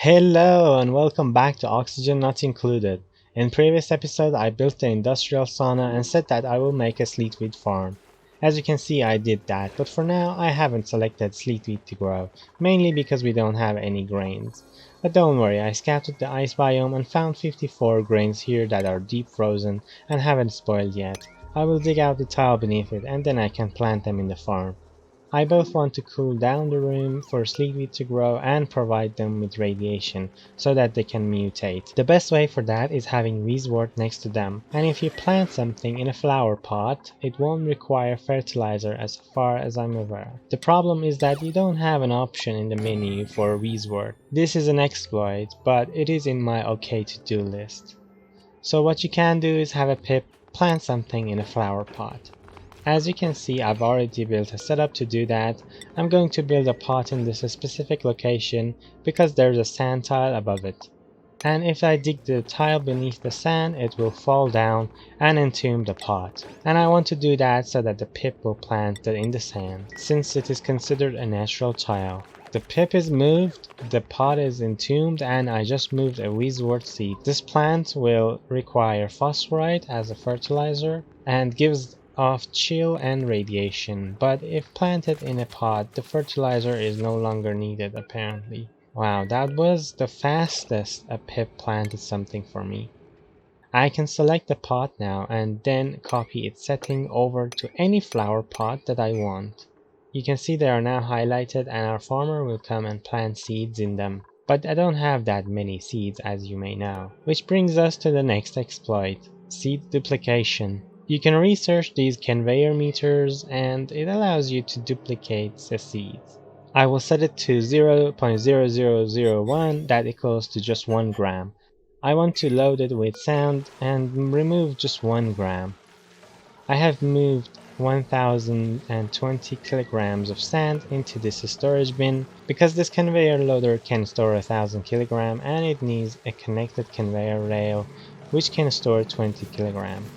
Hello and welcome back to Oxygen Not Included. In previous episode I built the industrial sauna and said that I will make a sleetweed farm. As you can see I did that, but for now I haven't selected sleetweed to grow, mainly because we don't have any grains. But don't worry, I scouted the ice biome and found 54 grains here that are deep frozen and haven't spoiled yet. I will dig out the tile beneath it and then I can plant them in the farm. I both want to cool down the room for sleetweed to grow and provide them with radiation so that they can mutate. The best way for that is having Weezwort next to them, and if you plant something in a flower pot, it won't require fertilizer as far as I'm aware. The problem is that you don't have an option in the menu for Weezwort. This is an exploit, but it is in my okay to do list. So what you can do is have a pip plant something in a flower pot. As you can see, I've already built a setup to do that. I'm going to build a pot in this specific location because there's a sand tile above it. And if I dig the tile beneath the sand, it will fall down and entomb the pot. And I want to do that so that the pip will plant it in the sand, since it is considered a natural tile. The pip is moved, the pot is entombed, and I just moved a Weezwort seed. This plant will require phosphorite as a fertilizer and gives off chill and radiation, but if planted in a pot, the fertilizer is no longer needed apparently. Wow, that was the fastest a pip planted something for me. I can select the pot now and then copy its setting over to any flower pot that I want. You can see they are now highlighted and our farmer will come and plant seeds in them. But I don't have that many seeds as you may know. Which brings us to the next exploit, seed duplication. You can research these conveyor meters and it allows you to duplicate the seeds. I will set it to 0.0001, that equals to just 1 gram. I want to load it with sand and remove just 1 gram. I have moved 1020 kilograms of sand into this storage bin because this conveyor loader can store 1000 kilograms and it needs a connected conveyor rail which can store 20 kilograms.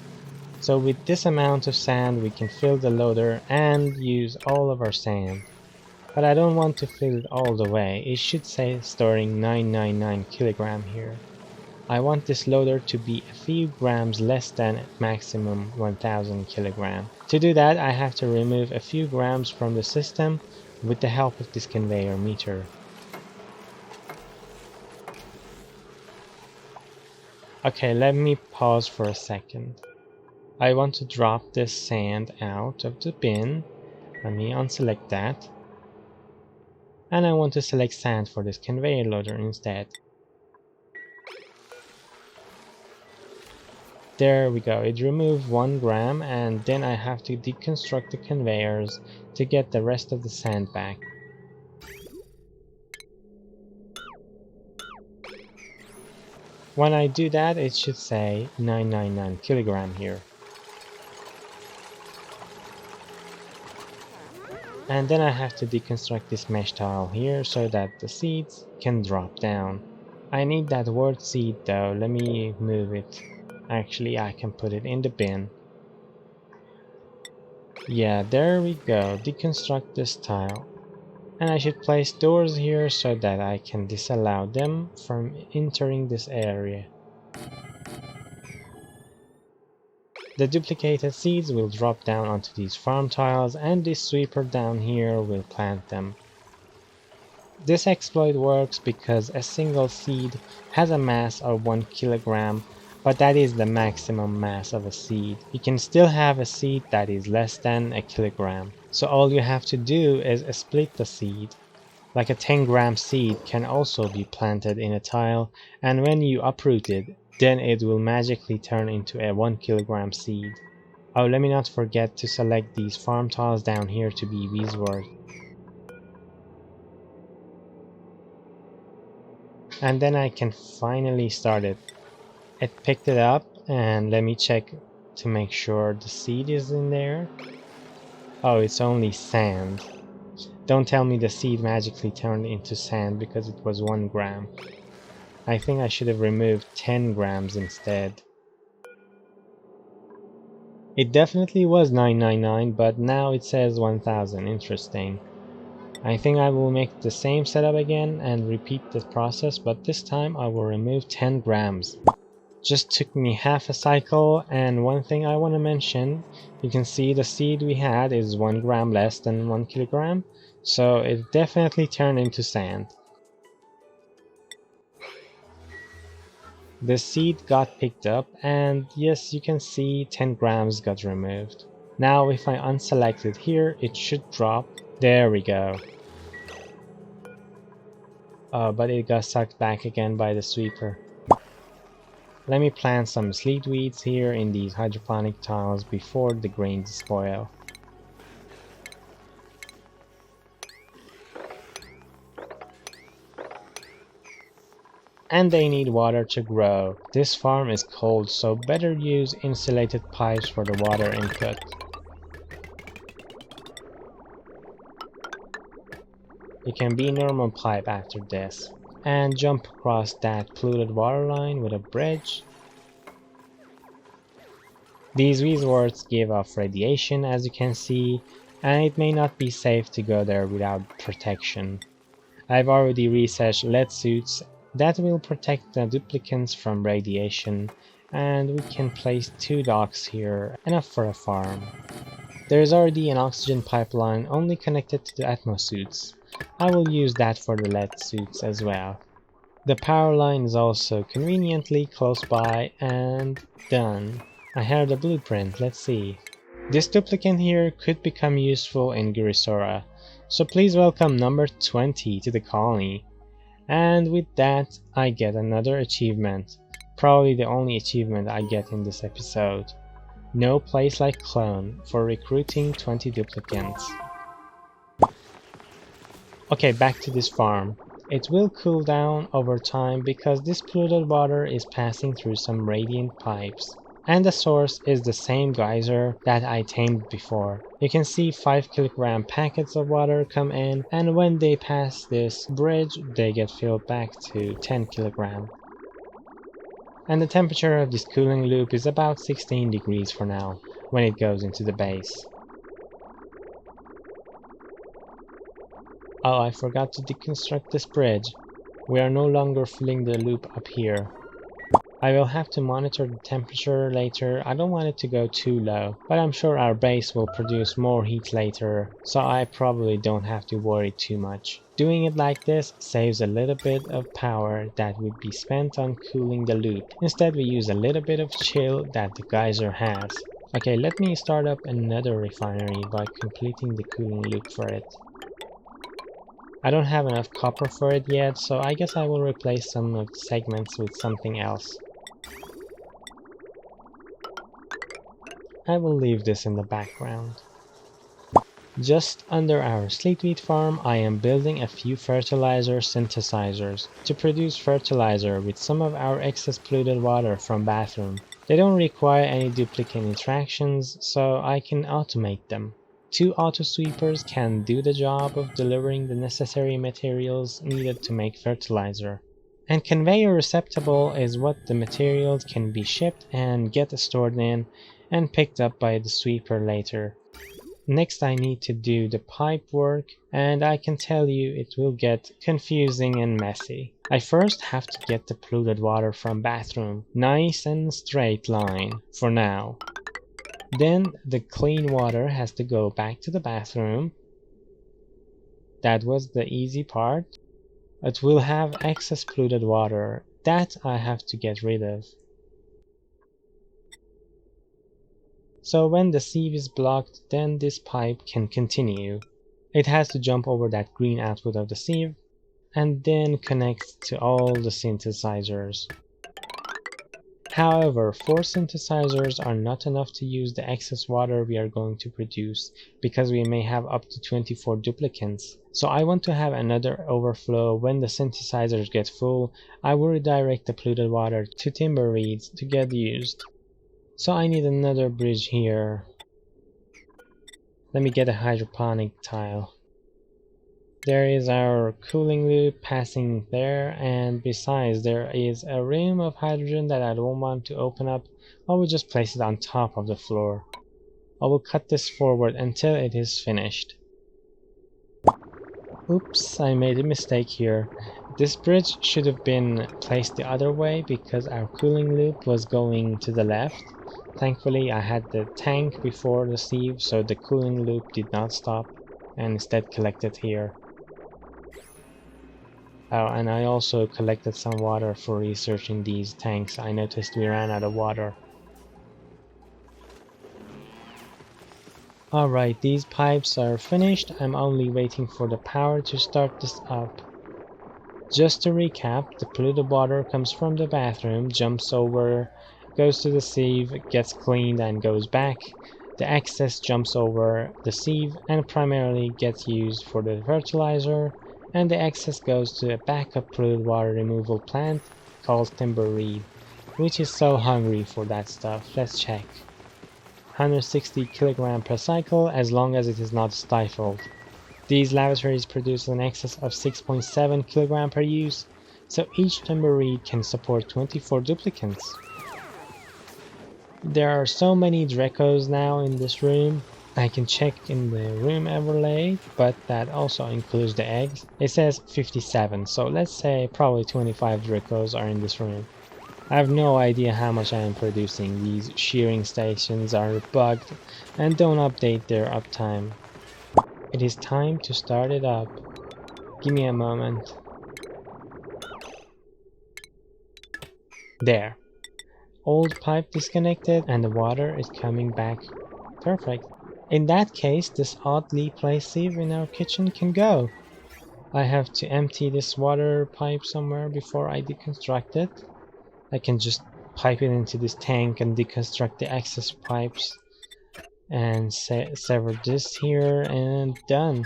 So with this amount of sand we can fill the loader and use all of our sand. But I don't want to fill it all the way, it should say storing 999 kilogram here. I want this loader to be a few grams less than maximum 1000 kilogram. To do that I have to remove a few grams from the system with the help of this conveyor meter. Okay, let me pause for a second. I want to drop this sand out of the bin. Let me unselect that. And I want to select sand for this conveyor loader instead. There we go, it removed 1 gram and then I have to deconstruct the conveyors to get the rest of the sand back. When I do that it should say 999 kilogram here. And then I have to deconstruct this mesh tile here so that the seeds can drop down. I need that word seed though, let me move it. Actually I can put it in the bin. Yeah, there we go, deconstruct this tile. And I should place doors here so that I can disallow them from entering this area. The duplicated seeds will drop down onto these farm tiles and this sweeper down here will plant them. This exploit works because a single seed has a mass of 1 kilogram, but that is the maximum mass of a seed. You can still have a seed that is less than a kilogram. So all you have to do is split the seed. Like a 10-gram seed can also be planted in a tile, and when you uproot it, then it will magically turn into a 1 kilogram seed. Oh, let me not forget to select these farm tiles down here to be Weezwort. And then I can finally start it. It picked it up, and let me check to make sure the seed is in there. Oh, it's only sand. Don't tell me the seed magically turned into sand because it was 1 gram. I think I should have removed 10 grams instead. It definitely was 999, but now it says 1000. Interesting. I think I will make the same setup again and repeat the process, but this time I will remove 10 grams. Just took me half a cycle, and one thing I want to mention, you can see the seed we had is 1 gram less than 1 kilogram, so it definitely turned into sand. The seed got picked up, and yes, you can see 10 grams got removed. Now if I unselect it here, it should drop. There we go. But it got sucked back again by the sweeper. Let me plant some sleet weeds here in these hydroponic tiles before the grains spoil. And they need water to grow. This farm is cold, so better use insulated pipes for the water input. It can be normal pipe after this. And jump across that polluted water line with a bridge. These resorts give off radiation, as you can see, and it may not be safe to go there without protection. I've already researched lead suits that will protect the duplicants from radiation, and we can place 2 docks here, enough for a farm. There is already an oxygen pipeline only connected to the Atmos suits. I will use that for the lead suits as well. The power line is also conveniently close by, and done. I have the blueprint, let's see. This duplicant here could become useful in Gurisora, so please welcome number 20 to the colony. And with that, I get another achievement, probably the only achievement I get in this episode. No place like clone for recruiting 20 duplicants. Okay, back to this farm. It will cool down over time because this polluted water is passing through some radiant pipes. And the source is the same geyser that I tamed before. You can see 5 kilogram packets of water come in, and when they pass this bridge, they get filled back to 10 kilogram. And the temperature of this cooling loop is about 16 degrees for now, when it goes into the base. Oh, I forgot to deconstruct this bridge. We are no longer filling the loop up here. I will have to monitor the temperature later. I don't want it to go too low, but I'm sure our base will produce more heat later, so I probably don't have to worry too much. Doing it like this saves a little bit of power that would be spent on cooling the loop. Instead we use a little bit of chill that the geyser has. Okay, let me start up another refinery by completing the cooling loop for it. I don't have enough copper for it yet, so I guess I will replace some of the segments with something else. I will leave this in the background. Just under our sleet wheat farm, I am building a few fertilizer synthesizers to produce fertilizer with some of our excess polluted water from bathroom. They don't require any duplicate interactions, so I can automate them. 2 auto sweepers can do the job of delivering the necessary materials needed to make fertilizer. And conveyor receptacle is what the materials can be shipped and get stored in and picked up by the sweeper later. Next I need to do the pipe work, and I can tell you it will get confusing and messy. I first have to get the polluted water from bathroom, nice and straight line for now. Then the clean water has to go back to the bathroom. That was the easy part. It will have excess polluted water that I have to get rid of. So when the sieve is blocked, then this pipe can continue. It has to jump over that green output of the sieve and then connect to all the synthesizers. However, 4 synthesizers are not enough to use the excess water we are going to produce because we may have up to 24 duplicants. So I want to have another overflow. When the synthesizers get full, I will redirect the polluted water to timber reeds to get used. So I need another bridge here. Let me get a hydroponic tile. There is our cooling loop passing there, and besides there is a room of hydrogen that I don't want to open up. I will just place it on top of the floor. I will cut this forward until it is finished. Oops, I made a mistake here. This bridge should have been placed the other way because our cooling loop was going to the left. Thankfully, I had the tank before the sieve, so the cooling loop did not stop and instead collected here. Oh, and I also collected some water for researching these tanks. I noticed we ran out of water. Alright, these pipes are finished. I'm only waiting for the power to start this up. Just to recap, the polluted water comes from the bathroom, jumps over, goes to the sieve, gets cleaned and goes back. The excess jumps over the sieve and primarily gets used for the fertilizer, and the excess goes to a backup polluted water removal plant called Timber Reed, which is so hungry for that stuff. Let's check. 160 kg per cycle as long as it is not stifled. These lavatories produce an excess of 6.7 kg per use, so each timber reed can support 24 duplicants. There are so many Dracos now in this room. I can check in the room overlay, but that also includes the eggs. It says 57, so let's say probably 25 Dracos are in this room. I have no idea how much I am producing. These shearing stations are bugged and don't update their uptime. It is time to start it up. Give me a moment. There. Old pipe disconnected and the water is coming back. Perfect. In that case, this oddly placed sieve in our kitchen can go. I have to empty this water pipe somewhere before I deconstruct it. I can just pipe it into this tank and deconstruct the excess pipes and sever this here and done.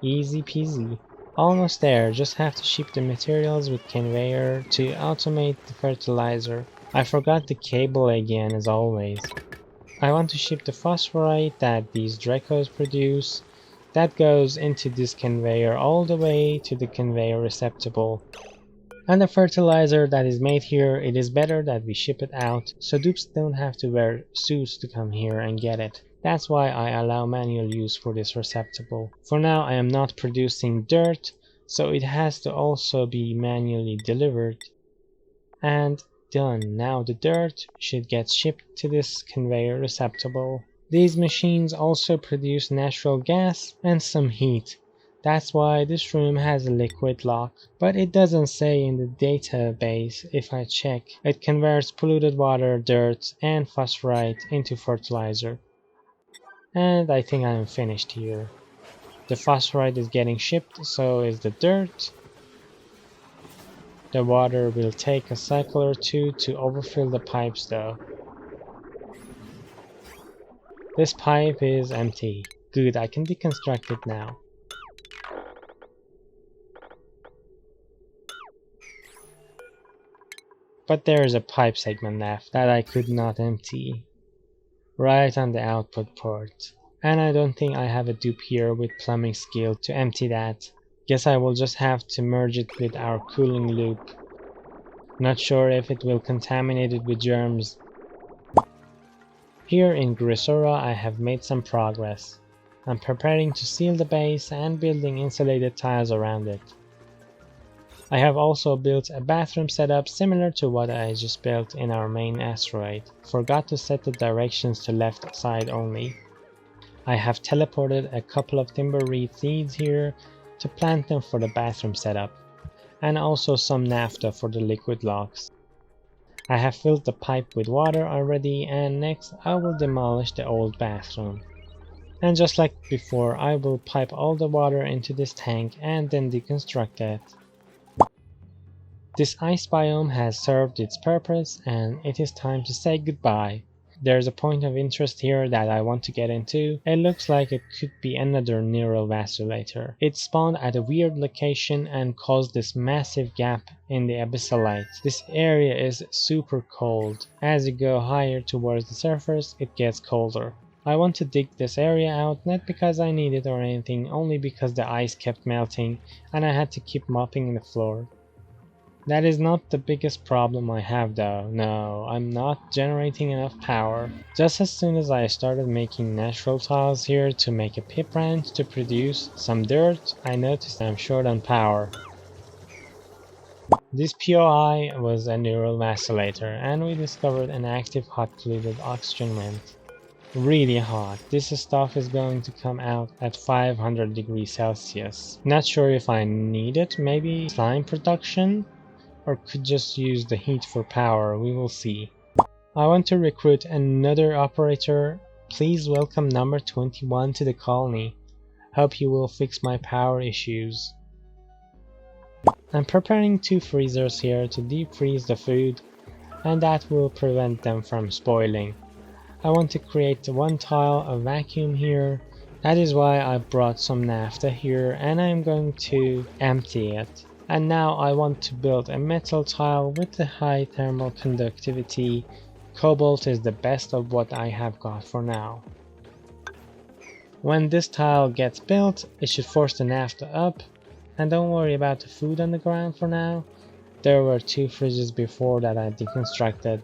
Easy peasy. Almost there, just have to ship the materials with conveyor to automate the fertilizer. I forgot the cable again as always. I want to ship the phosphorite that these Dracos produce. That goes into this conveyor all the way to the conveyor receptacle. And the fertilizer that is made here, it is better that we ship it out, so dupes don't have to wear suits to come here and get it. That's why I allow manual use for this receptacle. For now I am not producing dirt, so it has to also be manually delivered. And done. Now the dirt should get shipped to this conveyor receptacle. These machines also produce natural gas and some heat. That's why this room has a liquid lock, but it doesn't say in the database. If I check, it converts polluted water, dirt, and phosphorite into fertilizer. And I think I am finished here. The phosphorite is getting shipped, so is the dirt. The water will take a cycle or two to overfill the pipes though. This pipe is empty. Good, I can deconstruct it now. But there is a pipe segment left that I could not empty. Right on the output port. And I don't think I have a dupe here with plumbing skill to empty that. Guess I will just have to merge it with our cooling loop. Not sure if it will contaminate it with germs. Here in Grisora I have made some progress. I'm preparing to seal the base and building insulated tiles around it. I have also built a bathroom setup similar to what I just built in our main asteroid. Forgot to set the directions to left side only. I have teleported a couple of timber reed seeds here to plant them for the bathroom setup, and also some naphtha for the liquid locks. I have filled the pipe with water already, and next I will demolish the old bathroom. And just like before, I will pipe all the water into this tank and then deconstruct it. This ice biome has served its purpose and it is time to say goodbye. There's a point of interest here that I want to get into. It looks like it could be another neural vasculator. It spawned at a weird location and caused this massive gap in the abyssal. This area is super cold. As you go higher towards the surface, it gets colder. I want to dig this area out, not because I need it or anything, only because the ice kept melting and I had to keep mopping the floor. That is not the biggest problem I have though. No, I'm not generating enough power. Just as soon as I started making natural tiles here to make a pip ranch to produce some dirt, I noticed I'm short on power. This POI was a neural vacillator, and we discovered an active hot-polluted oxygen vent. Really hot. This stuff is going to come out at 500 degrees Celsius. Not sure if I need it, maybe slime production? Or could just use the heat for power, we will see. I want to recruit another operator. Please welcome number 21 to the colony. Hope you will fix my power issues. I'm preparing 2 freezers here to deep freeze the food, and that will prevent them from spoiling. I want to create 1 tile of vacuum here. That is why I brought some naphtha here, and I'm going to empty it. And now I want to build a metal tile with the high thermal conductivity. Cobalt is the best of what I have got for now. When this tile gets built, it should force the naphtha up. And don't worry about the food on the ground for now. There were 2 fridges before that I deconstructed.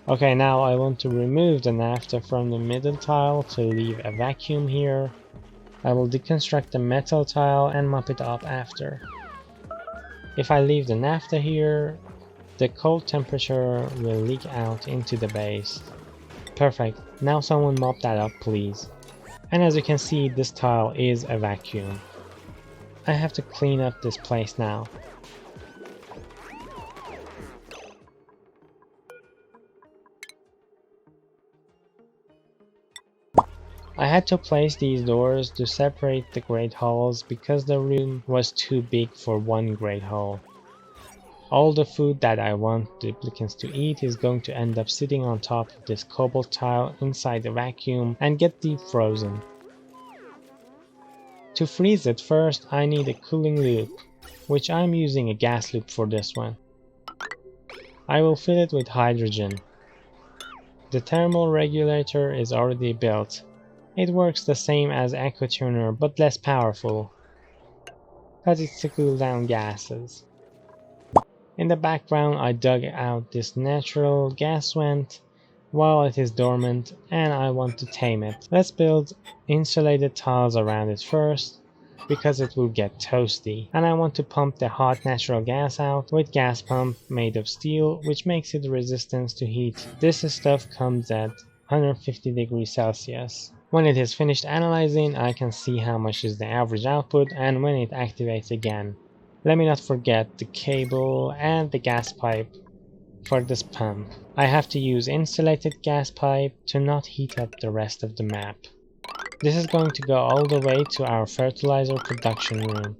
Okay, now I want to remove the naphtha from the middle tile to leave a vacuum here. I will deconstruct the metal tile and mop it up after. If I leave the naphtha here, the cold temperature will leak out into the base. Perfect. Now someone mop that up, please. And as you can see, this tile is a vacuum. I have to clean up this place now. I had to place these doors to separate the great halls because the room was too big for 1 great hall. All the food that I want duplicants to eat is going to end up sitting on top of this cobalt tile inside the vacuum and get deep frozen. To freeze it first, I need a cooling loop, which I'm using a gas loop for this one. I will fill it with hydrogen. The thermal regulator is already built. It works the same as EcoTuner but less powerful, but it's to cool down gases. In the background I dug out this natural gas vent while it is dormant, and I want to tame it. Let's build insulated tiles around it first, because it will get toasty, and I want to pump the hot natural gas out with gas pump made of steel, which makes it resistant to heat. This stuff comes at 150 degrees Celsius. When it is finished analyzing, I can see how much is the average output and when it activates again. Let me not forget the cable and the gas pipe for this pump. I have to use insulated gas pipe to not heat up the rest of the map. This is going to go all the way to our fertilizer production room.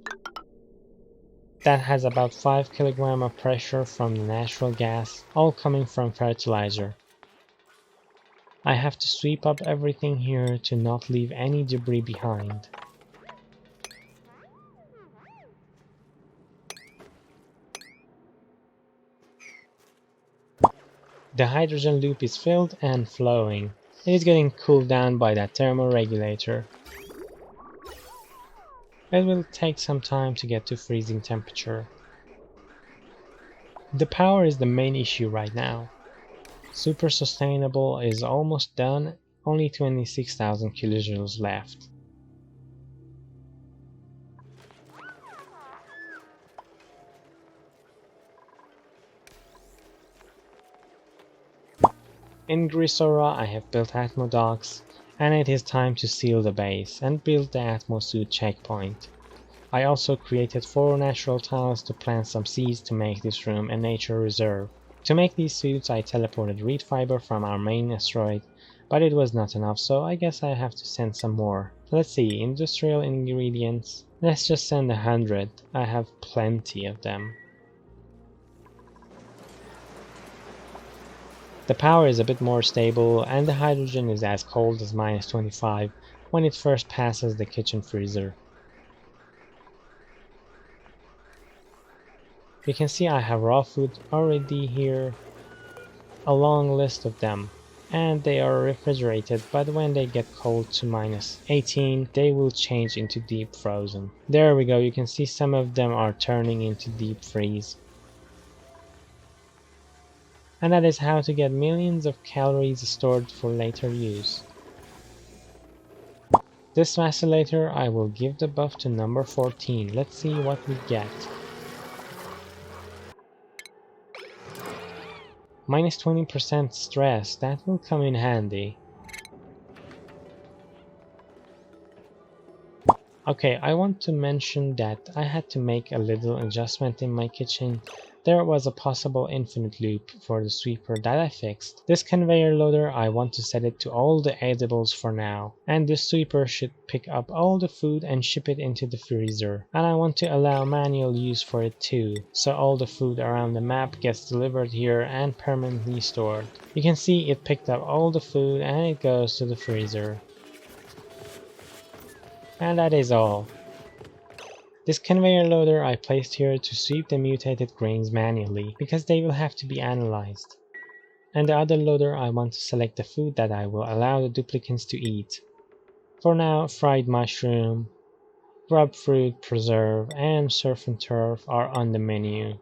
That has about 5 kg of pressure from the natural gas, all coming from fertilizer. I have to sweep up everything here to not leave any debris behind. The hydrogen loop is filled and flowing. It is getting cooled down by that thermal regulator. It will take some time to get to freezing temperature. The power is the main issue right now. Super sustainable is almost done, only 26,000 kilojoules left. In Grisora I have built Atmo docks, and it is time to seal the base and build the Atmo suit checkpoint. I also created 4 natural tiles to plant some seeds to make this room a nature reserve. To make these suits I teleported reed fiber from our main asteroid, but it was not enough, so I guess I have to send some more. Let's see, industrial ingredients. Let's just send 100, I have plenty of them. The power is a bit more stable, and the hydrogen is as cold as -25 when it first passes the kitchen freezer. You can see I have raw food already here, a long list of them, and they are refrigerated, but when they get cold to -18 they will change into deep frozen. There we go, you can see some of them are turning into deep freeze. And that is how to get millions of calories stored for later use. This vacillator I will give the buff to number 14. Let's see what we get. Minus 20% stress, that will come in handy. Okay, I want to mention that I had to make a little adjustment in my kitchen. There was a possible infinite loop for the sweeper that I fixed. This conveyor loader, I want to set it to all the edibles for now. And this sweeper should pick up all the food and ship it into the freezer. And I want to allow manual use for it too, so all the food around the map gets delivered here and permanently stored. You can see it picked up all the food and it goes to the freezer. And that is all. This conveyor loader I placed here to sweep the mutated grains manually, because they will have to be analyzed. And the other loader I want to select the food that I will allow the duplicants to eat. For now, fried mushroom, grub fruit preserve, and surf and turf are on the menu.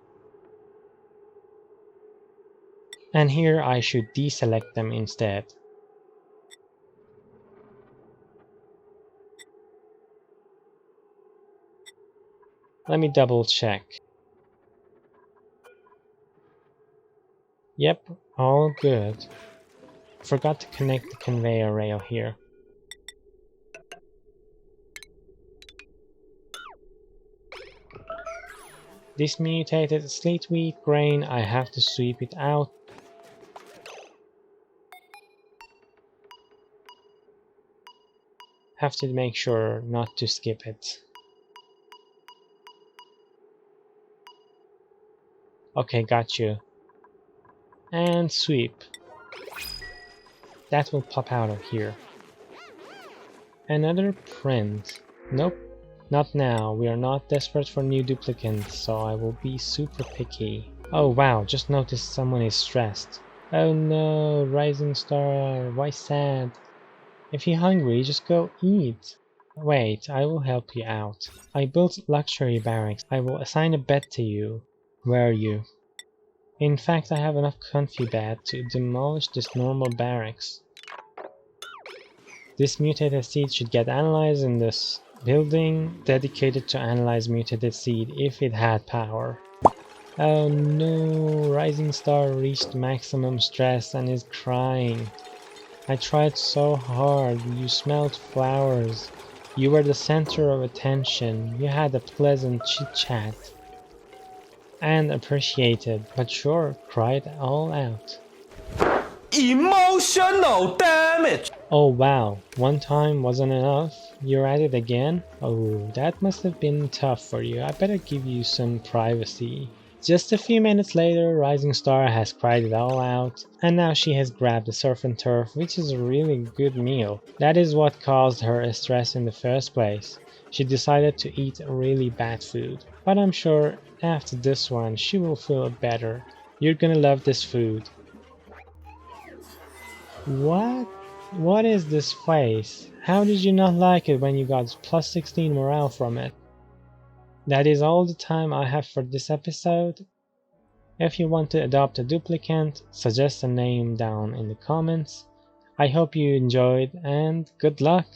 And here I should deselect them instead. Let me double check. Yep, all good. Forgot to connect the conveyor rail here. This mutated slate wheat grain, I have to sweep it out. Have to make sure not to skip it. Okay, got you. And sweep. That will pop out of here. Another print. Nope, not now. We are not desperate for new duplicants, so I will be super picky. Oh wow, just noticed someone is stressed. Oh no, Rising Star, why sad? If you're hungry, just go eat. Wait, I will help you out. I built luxury barracks. I will assign a bed to you. Where are you? In fact, I have enough comfy bed to demolish this normal barracks. This mutated seed should get analyzed in this building dedicated to analyze mutated seed if it had power. Oh no, Rising Star reached maximum stress and is crying. I tried so hard, you smelled flowers. You were the center of attention, you had a pleasant chit-chat. And appreciated, but sure, cried all out. Emotional damage! Oh wow, one time wasn't enough? You're at it again? Oh, that must have been tough for you. I better give you some privacy. Just a few minutes later, Rising Star has cried it all out, and now she has grabbed the surf and turf, which is a really good meal. That is what caused her stress in the first place. She decided to eat really bad food. But I'm sure after this one, she will feel better. You're gonna love this food. What? What is this face? How did you not like it when you got plus 16 morale from it? That is all the time I have for this episode. If you want to adopt a duplicant, suggest a name down in the comments. I hope you enjoyed and good luck!